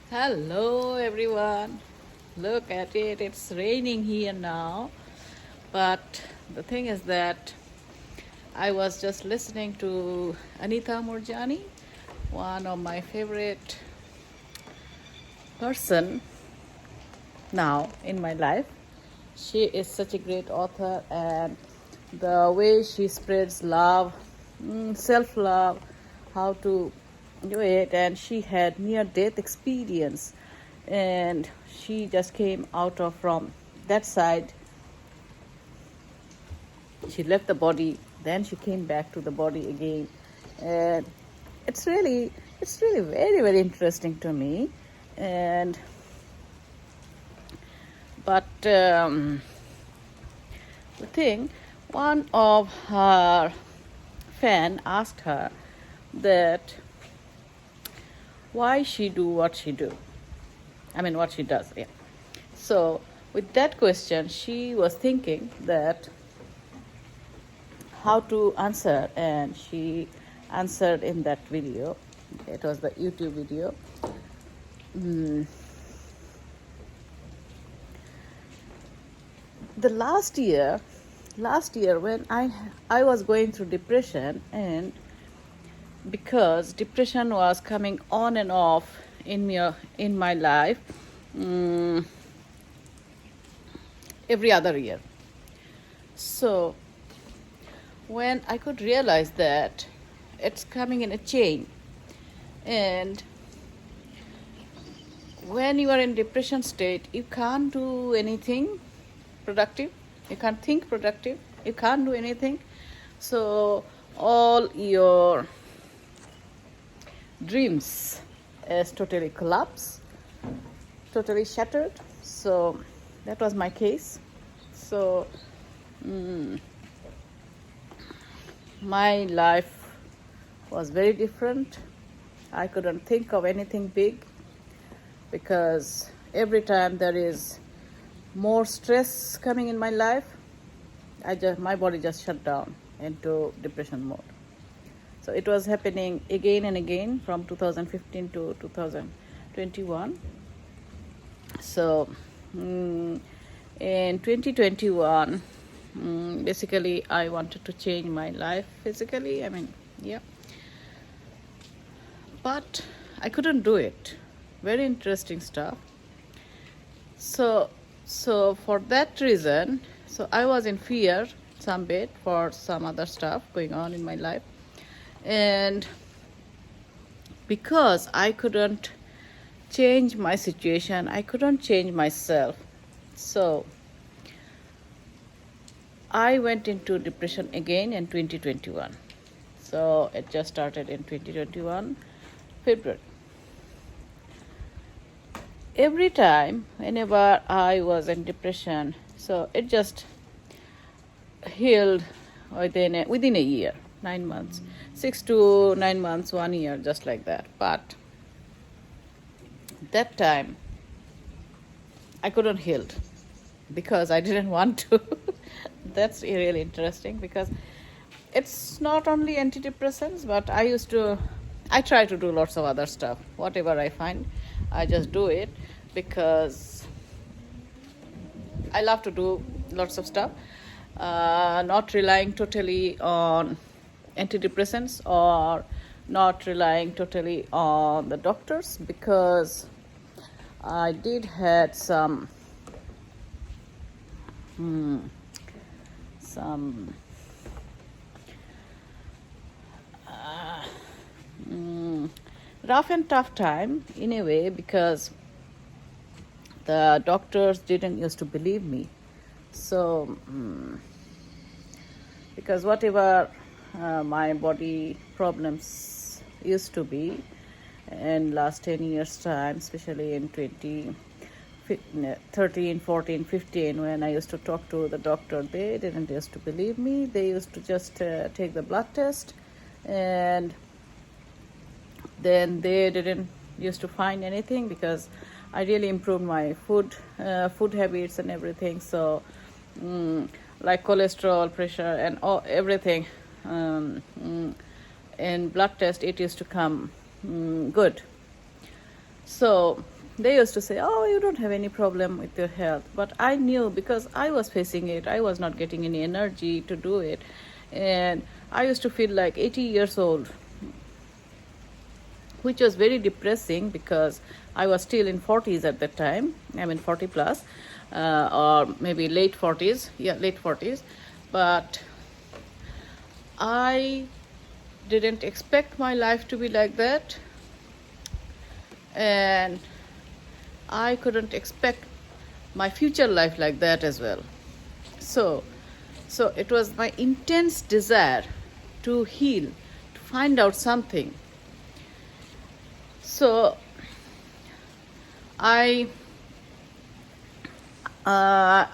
Hello everyone. Look at it. It's raining here now. But the thing is that I was just listening to Anita Murjani, one of my favorite person now in my life. She is such a great author, and the way she spreads love, self-love, how to do it, and she had near-death experience, and she just came out of from that side. She left the body, then she came back to the body again, and it's really very very interesting to me, and but the thing, one of her fan asked her that why she do what she do. I mean, what she does. Yeah. So with that question, she was thinking that how to answer, and she answered in that video. It was the YouTube video. The last year when I was going through depression, and because depression was coming on and off in my life, every other year. So when I could realize that it's coming in a chain, and when you are in depression state, you can't do anything productive, you can't think productive, you can't do anything. So all your dreams is totally collapsed, totally shattered. So that was my case. So my life was very different. I couldn't think of anything big, because every time there is more stress coming in my life, my body just shut down into depression mode. So it was happening again and again from 2015 to 2021. So in 2021, basically I wanted to change my life physically. I mean, yeah. But I couldn't do it. Very interesting stuff. So for that reason, so I was in fear some bit for some other stuff going on in my life. And because I couldn't change my situation, I couldn't change myself. So I went into depression again in 2021. So it just started in 2021, February. Every time, whenever I was in depression, so it just healed within a year, 9 months, 6 to 9 months, 1 year, just like that. But that time I couldn't heal because I didn't want to. That's really interesting, because it's not only antidepressants, but I try to do lots of other stuff. Whatever I find, I just do it, because I love to do lots of stuff, not relying totally on antidepressants, or not relying totally on the doctors, because I did had some rough and tough time in a way, because the doctors didn't used to believe me. So because whatever my body problems used to be in last 10 years time, especially in 2013, 14, 15, when I used to talk to the doctor, they didn't used to believe me. They used to just take the blood test, and then they didn't used to find anything, because I really improved my food habits and everything. So like cholesterol, pressure, and everything, in blood test it used to come good. So they used to say, oh, you don't have any problem with your health. But I knew, because I was facing it, I was not getting any energy to do it. And I used to feel like 80 years old, which was very depressing, because I was still in 40s at that time. I mean 40 plus, or maybe late 40s. Yeah, late 40s. But I didn't expect my life to be like that, and I couldn't expect my future life like that as well. So it was my intense desire to heal, to find out something. So I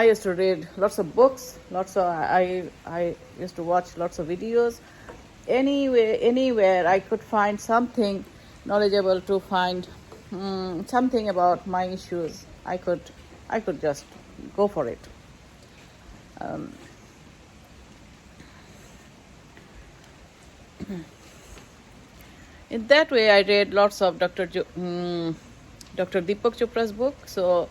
used to read lots of books, I used to watch lots of videos. Anywhere I could find something knowledgeable, to find something about my issues, I could just go for it. In that way, I read lots of Dr. Deepak Chopra's book. So,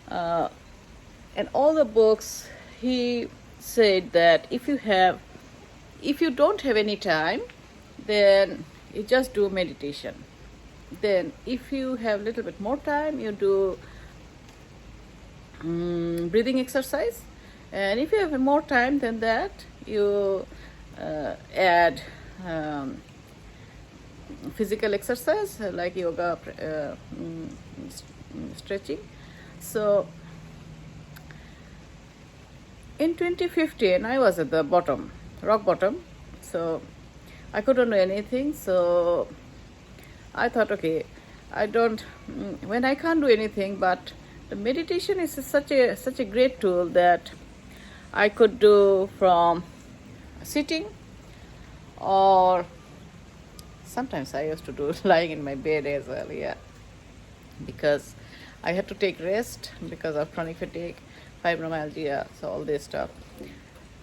and all the books, he said that if you don't have any time, then you just do meditation. Then if you have a little bit more time, you do breathing exercise. And if you have more time than that, you add physical exercise like yoga, stretching. So in 2015, I was at the bottom, rock bottom. So I couldn't do anything. So I thought, okay, when I can't do anything, but the meditation is such a great tool that I could do from sitting, or sometimes I used to do lying in my bed as well, yeah, because I had to take rest because of chronic fatigue, fibromyalgia, so all this stuff.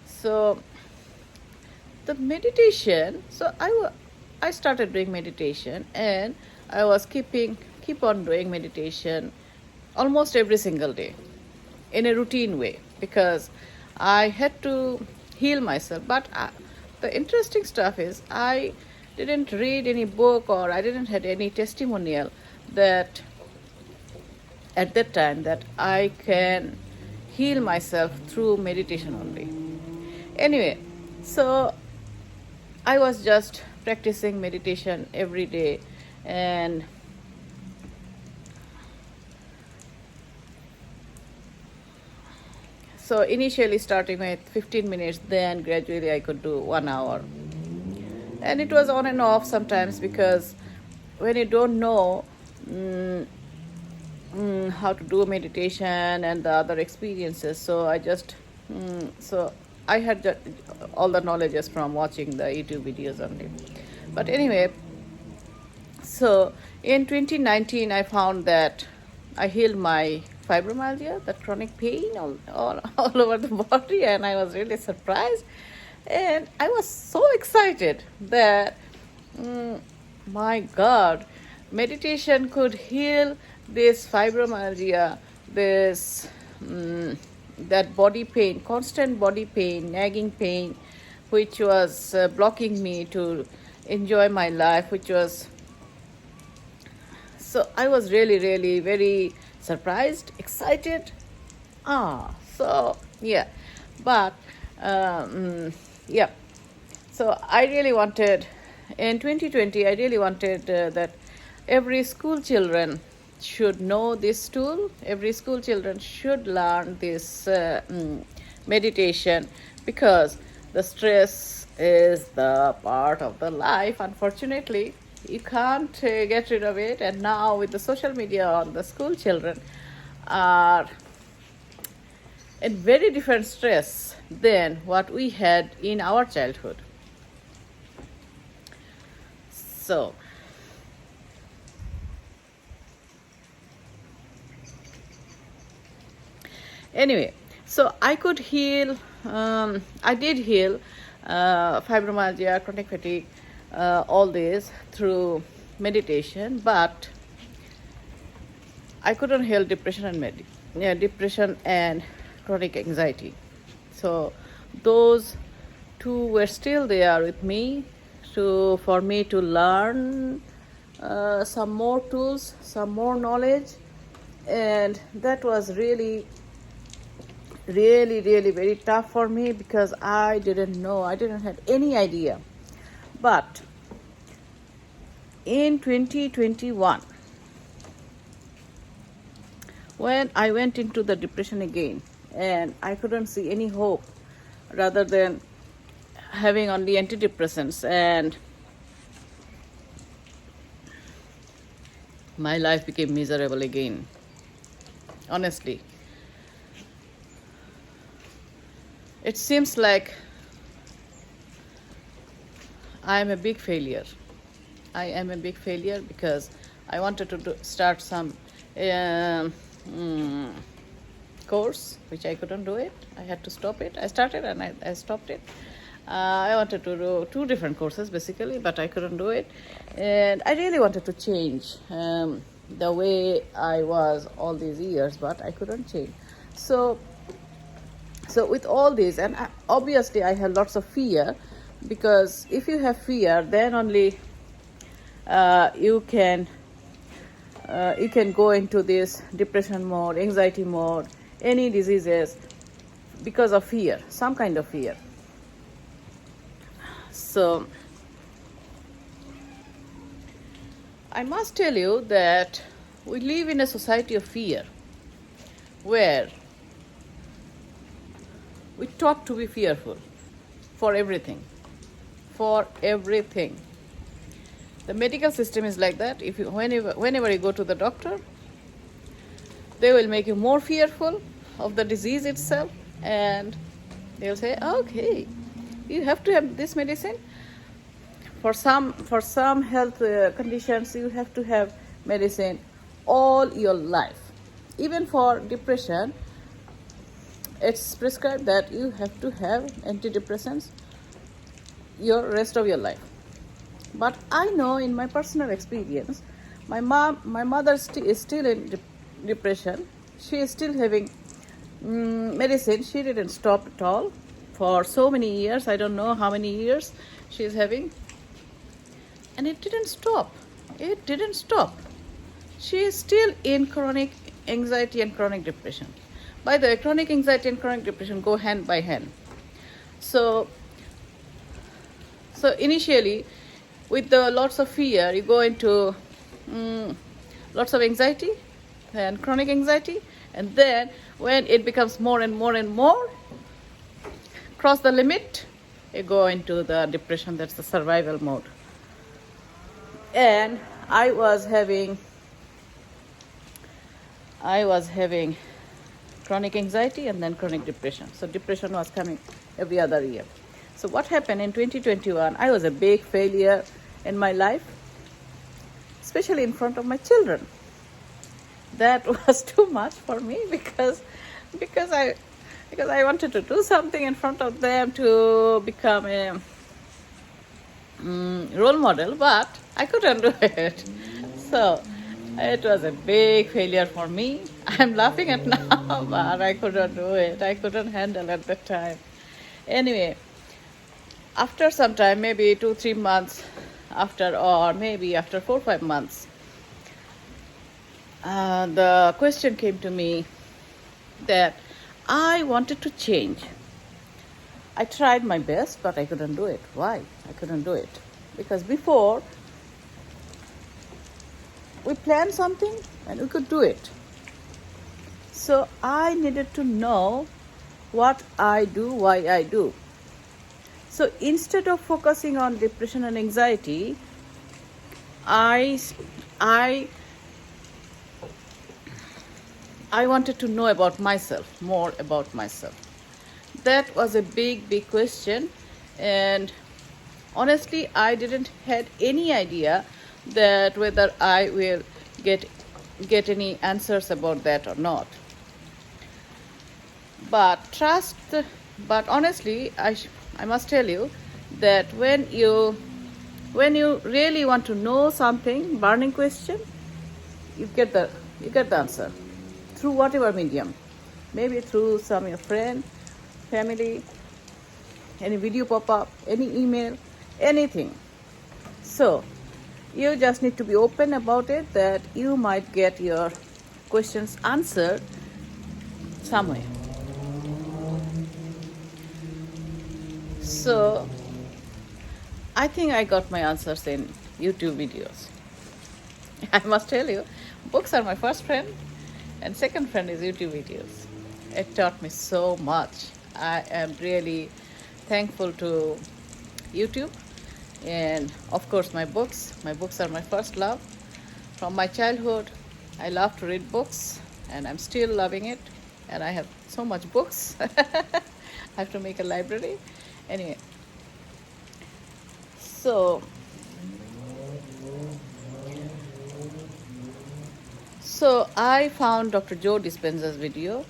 So the meditation, so I started doing meditation, and I was keep on doing meditation almost every single day in a routine way, because I had to heal myself. But the interesting stuff is, I didn't read any book, or I didn't have any testimonial that at that time that I can heal myself through meditation only. Anyway, so I was just practicing meditation every day, and so initially starting with 15 minutes, then gradually I could do 1 hour. And it was on and off sometimes, because when you don't know how to do meditation and the other experiences, so I had all the knowledges from watching the YouTube videos only. But anyway, so in 2019, I found that I healed my fibromyalgia, that chronic pain all over the body, and I was really surprised. And I was so excited that, my God, meditation could heal this fibromyalgia, this that body pain, constant body pain, nagging pain, which was blocking me to enjoy my life, which was. So I was really, really very surprised, excited. So yeah, but yeah. So I really wanted, in 2020, I really wanted that every school children should know this tool. Every school children should learn this meditation, because the stress is the part of the life. Unfortunately, you can't get rid of it. And now with the social media, the school children are in very different stress than what we had in our childhood. So anyway, so I could heal, I did heal fibromyalgia, chronic fatigue, all this through meditation. But I couldn't heal depression and depression and chronic anxiety. So those two were still there with me for me to learn some more tools, some more knowledge, and that was really very tough for me because I didn't know, I didn't have any idea. But in 2021, when I went into the depression again and I couldn't see any hope rather than having only antidepressants, and my life became miserable again. Honestly, it seems like I am a big failure. I am a big failure because I wanted to start some course, which I couldn't do it. I had to stop it. I started and I stopped it. I wanted to do 2 different courses basically, but I couldn't do it. And I really wanted to change the way I was all these years, but I couldn't change. So with all this, and obviously I had lots of fear, because if you have fear, then only you can go into this depression mode, anxiety mode, any diseases, because of fear, some kind of fear. So I must tell you that we live in a society of fear, where we're taught to be fearful for everything. The medical system is like that. If you, whenever you go to the doctor, they will make you more fearful of the disease itself, and they'll say, okay, you have to have this medicine. For some health conditions, you have to have medicine all your life. Even for depression, it's prescribed that you have to have antidepressants your rest of your life. But I know in my personal experience, my mother is still in depression. She is still having medicine. She didn't stop at all for so many years. I don't know how many years she is having. And it didn't stop. She is still in chronic anxiety and chronic depression. By the way, chronic anxiety and chronic depression go hand by hand. So initially, with the lots of fear, you go into lots of anxiety and chronic anxiety, and then when it becomes more and more, cross the limit, you go into the depression. That's the survival mode. And I was having chronic anxiety and then chronic depression. So depression was coming every other year. So what happened in 2021, I was a big failure in my life, especially in front of my children. That was too much for me because I wanted to do something in front of them to become a role model, but I couldn't do it. So it was a big failure for me. I'm laughing at now, but I couldn't do it. I couldn't handle at the time. Anyway, after some time, maybe 2-3 months after, or maybe after 4-5 months, the question came to me that I wanted to change. I tried my best, but I couldn't do it. Why? I couldn't do it because before we planned something and we could do it. So I needed to know what I do, why I do. So instead of focusing on depression and anxiety, I wanted to know about myself, more about myself. That was a big question, and honestly, I didn't had any idea that whether I will get any answers about that or not. But honestly, I must tell you that when you really want to know something, burning question, you get the you get the answer through whatever medium. Maybe through some your friend, family, any video pop up, any email, anything. So you just need to be open about it that you might get your questions answered somewhere. So I think I got my answers in YouTube videos. I must tell you, books are my first friend, and second friend is YouTube videos. It taught me so much. I am really thankful to YouTube, and of course my books. My books are my first love. From my childhood, I love to read books, and I'm still loving it. And I have so much books. I have to make a library. Anyway, so I found Dr. Joe Dispenza's video,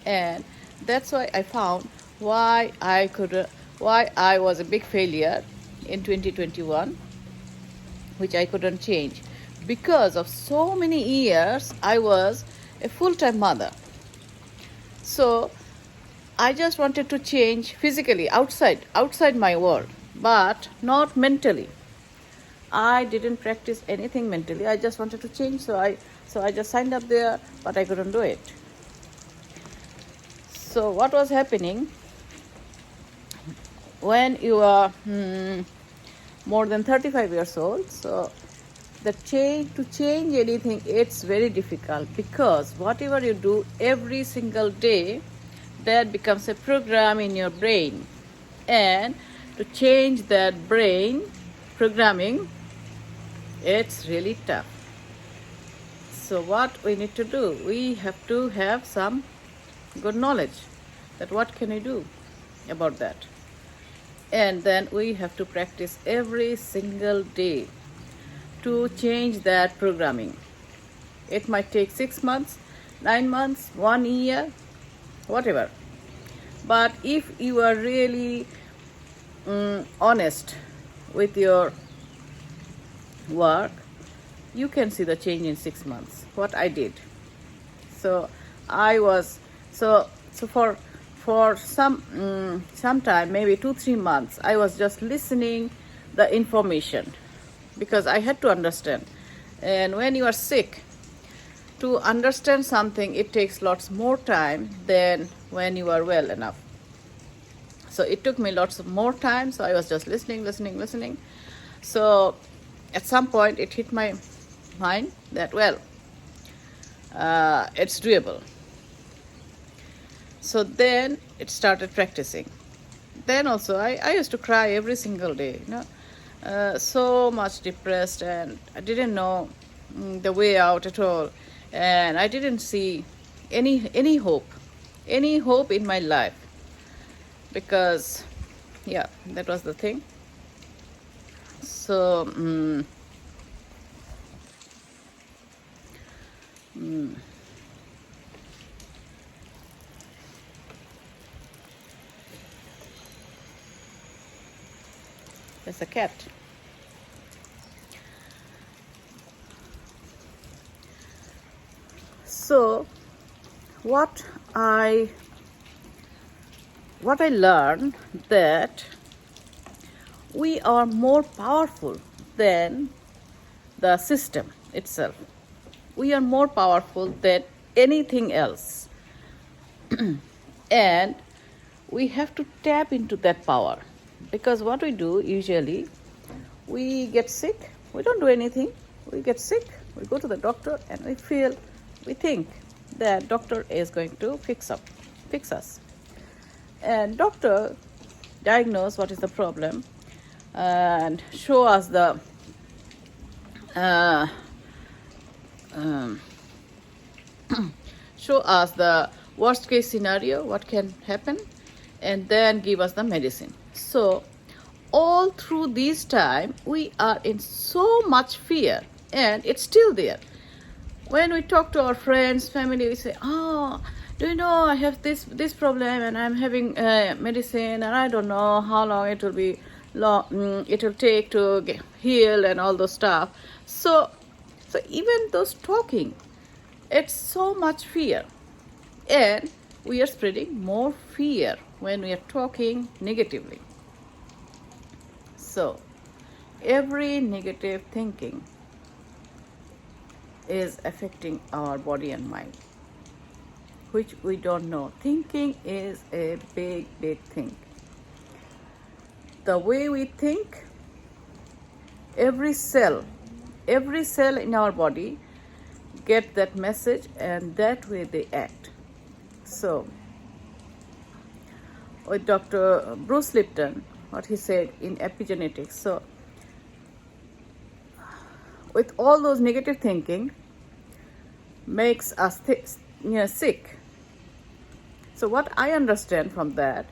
and that's why I found why I was a big failure in 2021, which I couldn't change because of so many years I was a full-time mother. So I just wanted to change physically outside my world, but not mentally. I didn't practice anything mentally. I just wanted to change, so I just signed up there, but I couldn't do it. So what was happening when you are more than 35 years old? So to change anything, it's very difficult because whatever you do every single day, that becomes a program in your brain, and to change that brain programming, it's really tough. So what we need to do, we have to have some good knowledge that what can we do about that, and then we have to practice every single day to change that programming. It might take 6 months, 9 months, 1 year, whatever. But if you are really honest with your work, you can see the change in 6 months. What I did. So I was for some time, maybe 2-3 months, I was just listening the information because I had to understand. And when you are sick, to understand something, it takes lots more time than when you are well enough. So it took me lots of more time. So I was just listening. So at some point, it hit my mind that, well, it's doable. So then it started practicing. Then also, I used to cry every single day, so much depressed, and I didn't know the way out at all. And I didn't see any hope in my life, because that was the thing. So there's a cat. So what I learned, that we are more powerful than the system itself. We are more powerful than anything else. And we have to tap into that power, because what we do usually, we get sick, we don't do anything, we get sick, we go to the doctor, and we think that doctor is going to fix us. And doctor diagnose what is the problem and show us the worst case scenario, what can happen, and then give us the medicine. So all through this time, we are in so much fear, and it's still there. When we talk to our friends, family, we say, "Oh, do you know I have this problem, and I'm having medicine, and I don't know how long it will take to heal," and all those stuff. So even those talking, It's so much fear. And we are spreading more fear when we are talking negatively. So, every negative thinking is affecting our body and mind, which we don't know. Thinking is a big, big thing. The way we think, every cell in our body get that message, and that way they act. So, with Dr. Bruce Lipton, what he said in epigenetics, so with all those negative thinking makes us sick. So what I understand from that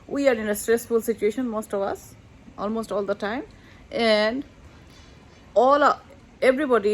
we are in a stressful situation, most of us, almost all the time, and everybody